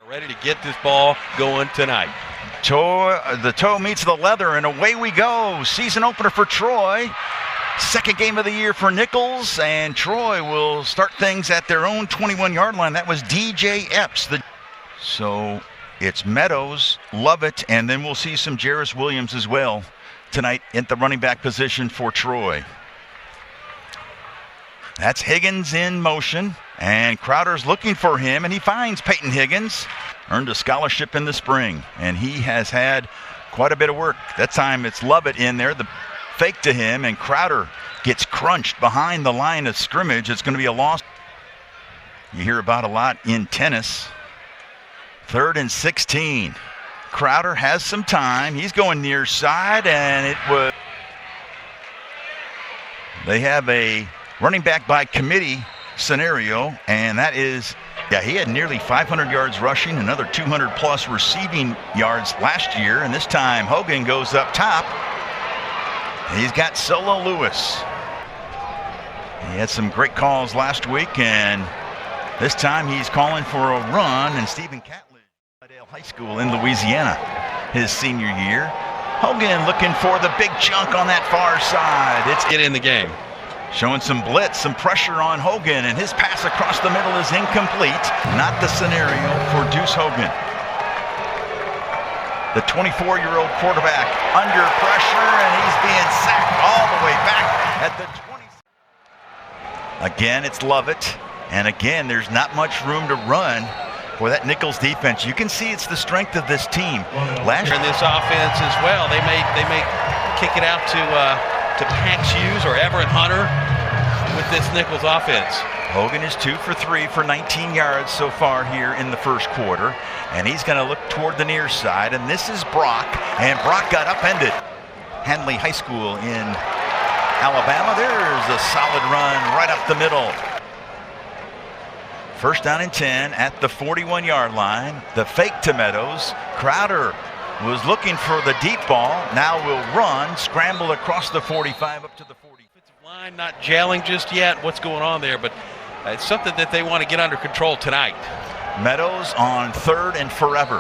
Ready to get this ball going tonight. The toe meets the leather, and away we go. Season opener for Troy. Second game of the year for Nicholls, and Troy will start things at their own 21-yard line. That was DJ Epps. So it's Meadows, Lovett, and then we'll see some Jarris Williams as well tonight at the running back position for Troy. That's Higgins in motion, and Crowder's looking for him, and he finds Peyton Higgins. Earned a scholarship in the spring, and he has had quite a bit of work. That time it's Lovett in there, the fake to him, and Crowder gets crunched behind the line of scrimmage. It's going to be a loss. You hear about a lot in tennis. 3rd and 16. Crowder has some time. He's going near side, and it was. They have a running back by committee scenario, and that is, he had nearly 500 yards rushing, another 200 plus receiving yards last year, and this time Hogan goes up top. He's got Solo Lewis. He had some great calls last week, and this time he's calling for a run, and Stephen Catlett, High School in Louisiana, his senior year. Hogan looking for the big chunk on that far side. It's get in the game. Showing some blitz, some pressure on Hogan, and his pass across the middle is incomplete. Not the scenario for Deuce Hogan. The 24-year-old quarterback under pressure, and he's being sacked all the way back at the 20. Again, it's Lovett, and again, there's not much room to run for that Nicholls defense. You can see it's the strength of this team. Last year in this offense as well, they may kick it out to Pax Hughes or Everett Hunter with this Nicholls offense. Hogan is 2 for 3 for 19 yards so far here in the first quarter, and he's going to look toward the near side, and this is Brock, and Brock got upended. Handley High School in Alabama. There's a solid run right up the middle. First down and 10 at the 41-yard line. The fake to Meadows. Crowder was looking for the deep ball. Now will run, scramble across the 45 up to the 40. Line not gelling just yet. What's going on there? But it's something that they want to get under control tonight. Meadows on 3rd and forever.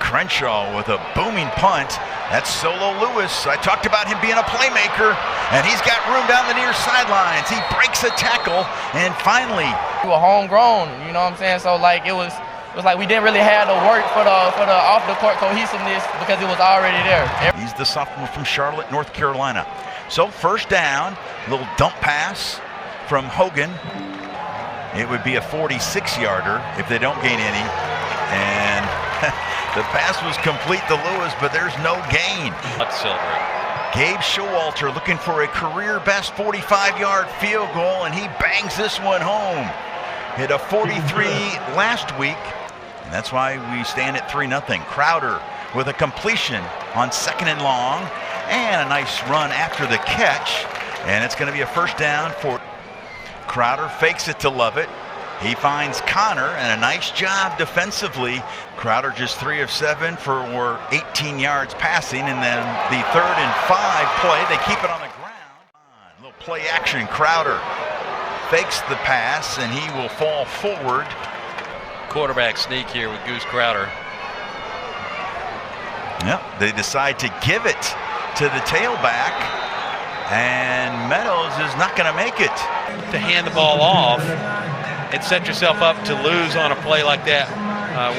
Crenshaw with a booming punt. That's Solo Lewis. I talked about him being a playmaker, and he's got room down the near sidelines. He breaks a tackle, and finally. We were homegrown, you know what I'm saying? So like it was like we didn't really have to work for the off the court cohesiveness because it was already there. He's the sophomore from Charlotte, North Carolina. So first down, little dump pass from Hogan. It would be a 46-yarder if they don't gain any. And the pass was complete to Lewis, but there's no gain. Gabe Showalter looking for a career-best 45-yard field goal, and he bangs this one home. Hit a 43 last week, and that's why we stand at 3-0. Crowder with a completion on 2nd and long, and a nice run after the catch, and it's going to be a first down for Crowder. Fakes it to Lovett. He finds Connor, and a nice job defensively. Crowder just 3 of 7 for 18 yards passing, and then the 3rd and 5 play, they keep it on the ground. A little play action. Crowder fakes the pass, and he will fall forward. Quarterback sneak here with Goose Crowder. Yep, they decide to give it to the tailback, and Meadows is not going to make it. To hand the ball off and set yourself up to lose on a play like that,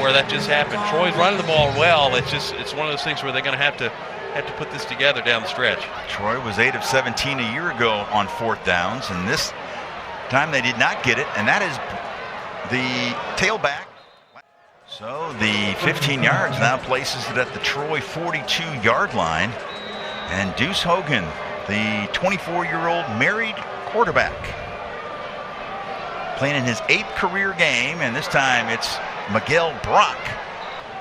where that just happened. Troy's running the ball well. It's one of those things where they're going to have to put this together down the stretch. Troy was 8 of 17 a year ago on 4th downs, and this time they did not get it, and that is the tailback. So the 15 yards now places it at the Troy 42-yard line, and Deuce Hogan, the 24-year-old married quarterback, playing in his 8th career game, and this time it's Miguel Brock.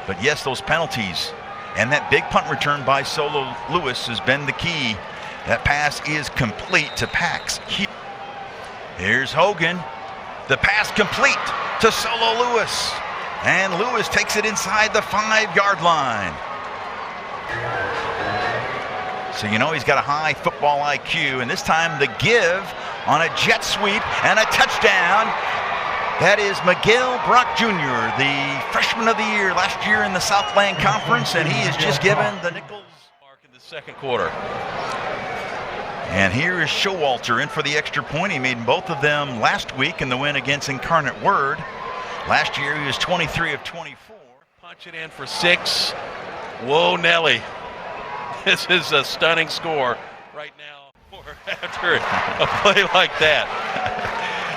But yes, those penalties and that big punt return by Solo Lewis has been the key. That pass is complete to Pax. Here's Hogan. The pass complete to Solo Lewis, and Lewis takes it inside the 5-yard line. So you know he's got a high football IQ, and this time the give on a jet sweep and a touchdown. That is Miguel Brock Jr., the freshman of the year last year in the Southland Conference, and he is just given the Nicholls mark in the second quarter. And here is Showalter in for the extra point. He made both of them last week in the win against Incarnate Word. Last year he was 23 of 24. Punch it in for 6. Whoa, Nelly. This is a stunning score right now after a play like that.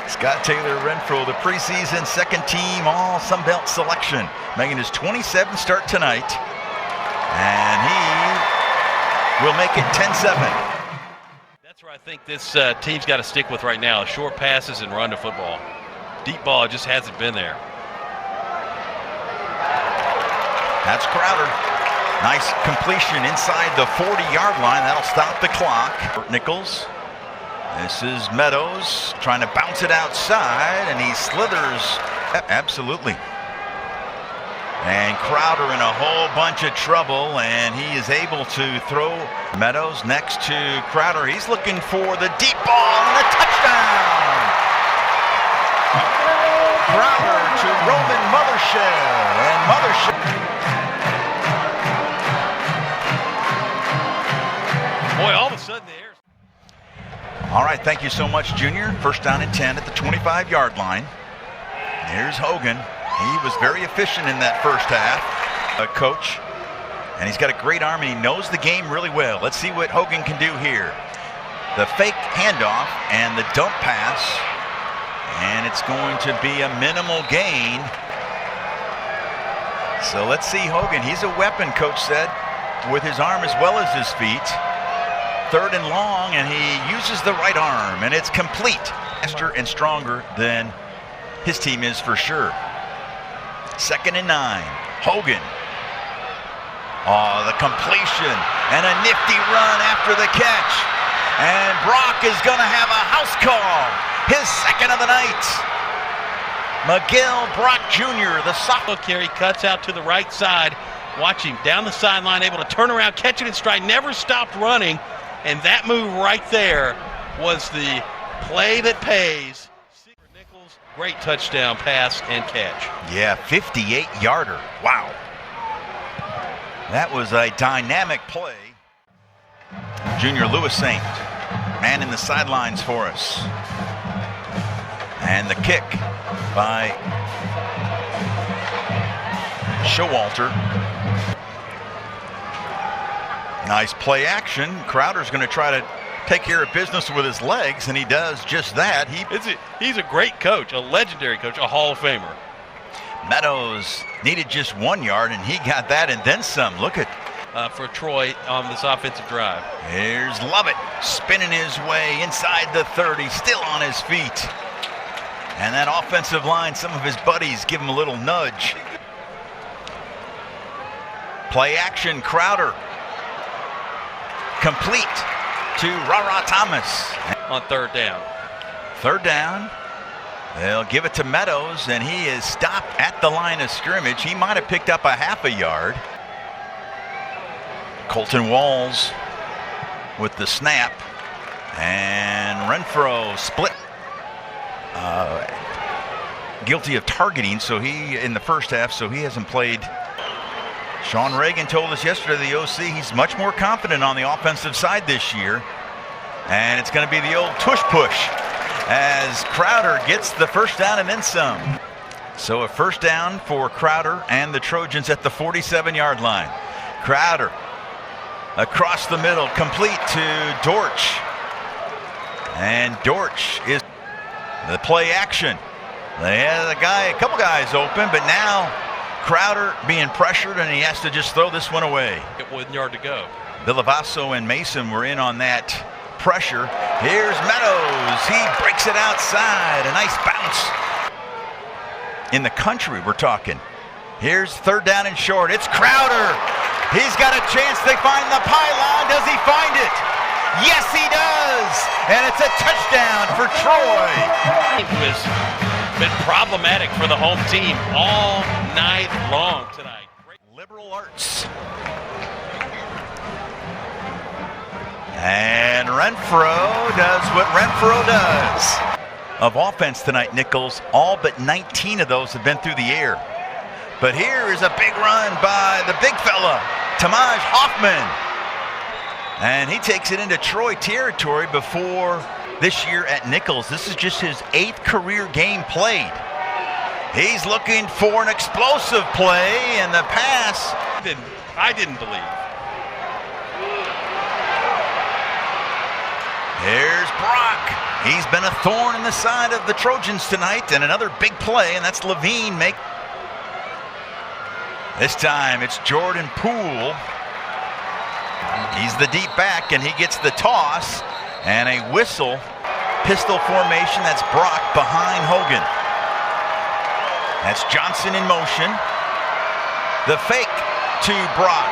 Scott Taylor Renfro, the preseason second team all Sunbelt selection, making his 27th start tonight. And he will make it 10-7. That's where I think this team's got to stick with right now. Short passes and run to football. Deep ball just hasn't been there. That's Crowder. Nice completion inside the 40-yard line. That'll stop the clock. Nicholls. This is Meadows trying to bounce it outside, and he slithers. Absolutely. And Crowder in a whole bunch of trouble, and he is able to throw. Meadows next to Crowder. He's looking for the deep ball and a touchdown. Crowder to Roman Mothershed, and Mothershed. Boy, all of a sudden the air. All right, thank you so much, Junior. First down and 10 at the 25-yard line. Here's Hogan. He was very efficient in that first half, coach. And he's got a great arm, and he knows the game really well. Let's see what Hogan can do here. The fake handoff and the dump pass. And it's going to be a minimal gain. So let's see Hogan. He's a weapon, coach said, with his arm as well as his feet. Third and long, and he uses the right arm, and it's complete. Faster and stronger than his team is for sure. 2nd and 9. Hogan. Oh, the completion and a nifty run after the catch. And Brock is going to have a house call. His second of the night. Miguel Brock Jr., the sophomore carry, cuts out to the right side. Watch him down the sideline, able to turn around, catch it in stride, never stopped running. And that move right there was the play that pays. Nicholls, great touchdown pass and catch. Yeah, 58-yarder. Wow. That was a dynamic play. Junior Lewis Saint, man in the sidelines for us. And the kick by Showalter. Nice play action. Crowder's going to try to take care of business with his legs, and he does just that. He's a great coach, a legendary coach, a Hall of Famer. Meadows needed just 1 yard, and he got that and then some. Look at for Troy on this offensive drive. Here's Lovett spinning his way inside the 30, still on his feet. And that offensive line, some of his buddies give him a little nudge. Play action, Crowder. Complete to Rara Thomas. On 3rd down. 3rd down. They'll give it to Meadows, and he is stopped at the line of scrimmage. He might have picked up a half a yard. Colton Walls with the snap. And Renfro split. Guilty of targeting, so he in the first half, so he hasn't played. Sean Reagan told us yesterday, the OC, he's much more confident on the offensive side this year. And it's going to be the old tush push as Crowder gets the first down and then some. So a first down for Crowder and the Trojans at the 47-yard line. Crowder across the middle, complete to Dortch. And Dortch is the play action. They had a couple guys open, but now Crowder being pressured, and he has to just throw this one away. 1 yard to go. Villavaso and Mason were in on that pressure. Here's Meadows. He breaks it outside. A nice bounce. In the country, we're talking. Here's 3rd down and short. It's Crowder. He's got a chance to find the pylon. Does he find it? Yes, he does. And it's a touchdown for Troy. It has been problematic for the home team all night long tonight. Liberal arts. And Renfro does what Renfro does. of offense tonight, Nicholls. All but 19 of those have been through the air. But here is a big run by the big fella, Tamaj Hoffman. And he takes it into Troy territory before this year at Nicholls. This is just his 8th career game played. He's looking for an explosive play, and the pass. I didn't believe. Here's Brock. He's been a thorn in the side of the Trojans tonight, and another big play, and that's Levine make. This time it's Jordan Poole. He's the deep back, and he gets the toss, and a whistle. Pistol formation, that's Brock behind Hogan. That's Johnson in motion. The fake to Brock.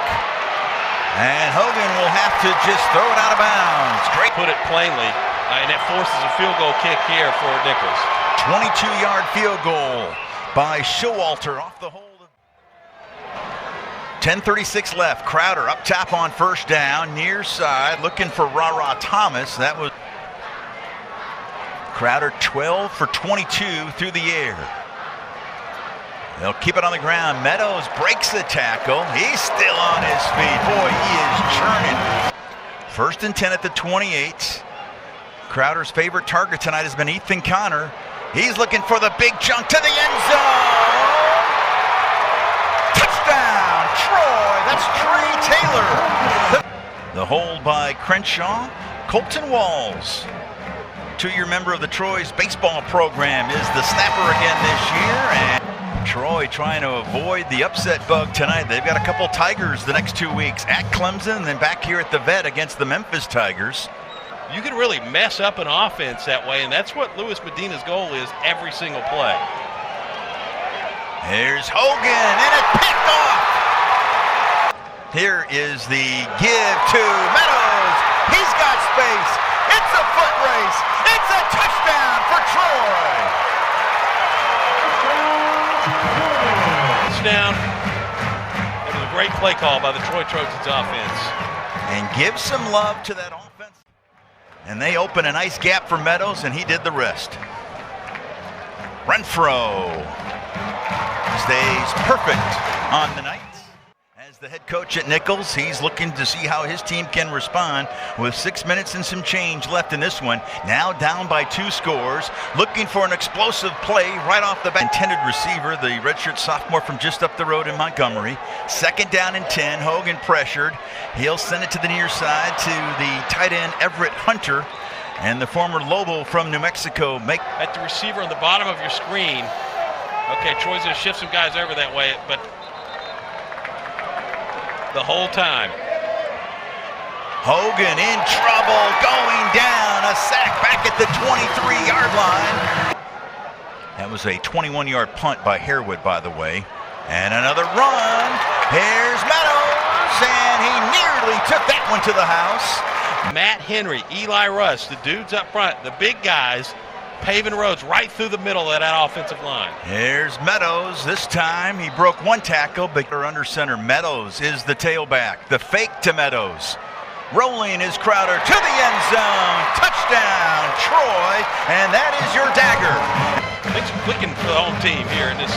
And Hogan will have to just throw it out of bounds. Great. Put it plainly, and it forces a field goal kick here for Nicholls. 22-yard field goal by Showalter off the hold. 10:36 left. Crowder up top on first down, near side, looking for Ra Thomas. That was Crowder 12 for 22 through the air. They'll keep it on the ground. Meadows breaks the tackle. He's still on his feet. Boy, he is churning. 1st and 10 at the 28. Crowder's favorite target tonight has been Ethan Connor. He's looking for the big chunk to the end zone. Touchdown, Troy. That's Trey Taylor. The hold by Crenshaw. Colton Walls, 2-year member of the Troy's baseball program, is the snapper again this year. And Troy trying to avoid the upset bug tonight. They've got a couple Tigers the next 2 weeks at Clemson, and then back here at the Vet against the Memphis Tigers. You can really mess up an offense that way, and that's what Luis Medina's goal is every single play. Here's Hogan, and it's picked off. Here is the give to Meadows. He's got space. It's a foot race. It's a touchdown for Troy. Down. It was a great play call by the Troy Trojans offense. And give some love to that offense. And they open a nice gap for Meadows, and he did the rest. Renfro stays perfect on the night. As the head coach at Nicholls, he's looking to see how his team can respond with 6 minutes and some change left in this one. Now down by 2 scores, looking for an explosive play right off the bat. Intended receiver, the redshirt sophomore from just up the road in Montgomery. 2nd down and 10, Hogan pressured. He'll send it to the near side to the tight end Everett Hunter, and the former Lobo from New Mexico make. At the receiver on the bottom of your screen. Okay, Troy's going to shift some guys over that way, but the whole time. Hogan in trouble, going down, a sack back at the 23-yard line. That was a 21-yard punt by Harewood, by the way. And another run. Here's Meadows, and he nearly took that one to the house. Matt Henry, Eli Rush, the dudes up front, the big guys, paving roads right through the middle of that offensive line. Here's Meadows. This time he broke one tackle, but under center. Meadows is the tailback. The fake to Meadows. Rolling is Crowder to the end zone. Touchdown, Troy, and that is your dagger. Things are clicking for the home team here in this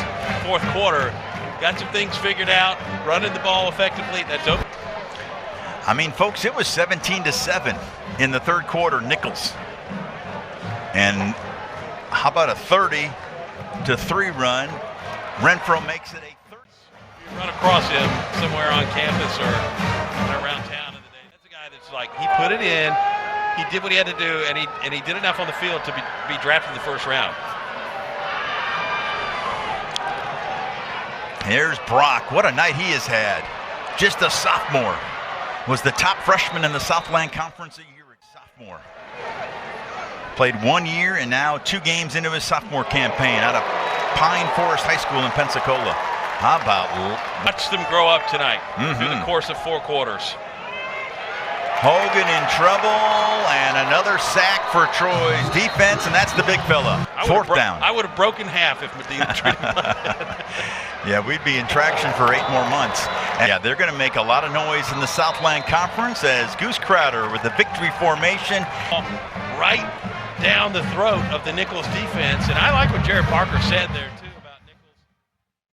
4th quarter. Got some things figured out, running the ball effectively. That's open. I mean, folks, it was 17-7 in the 3rd quarter, Nicholls. And how about a 30-3 run? Renfro makes it a 30. You run across him somewhere on campus or around town in the day. That's a guy that's like, he put it in, he did what he had to do, and he did enough on the field to be drafted in the 1st round. Here's Brock. What a night he has had. Just a sophomore. Was the top freshman in the Southland Conference a year. Sophomore. Played 1 year and now 2 games into his sophomore campaign out of Pine Forest High School in Pensacola. How about watch them grow up tonight through the course of 4 quarters. Hogan in trouble, and another sack for Troy's defense, and that's the big fella. 4th down. I would have broken half if Medina treated him like that. Yeah, we'd be in traction for 8 more months. And yeah, they're going to make a lot of noise in the Southland Conference as Goose Crowder with the victory formation. Right down the throat of the Nicholls defense. And I like what Jared Parker said there, too.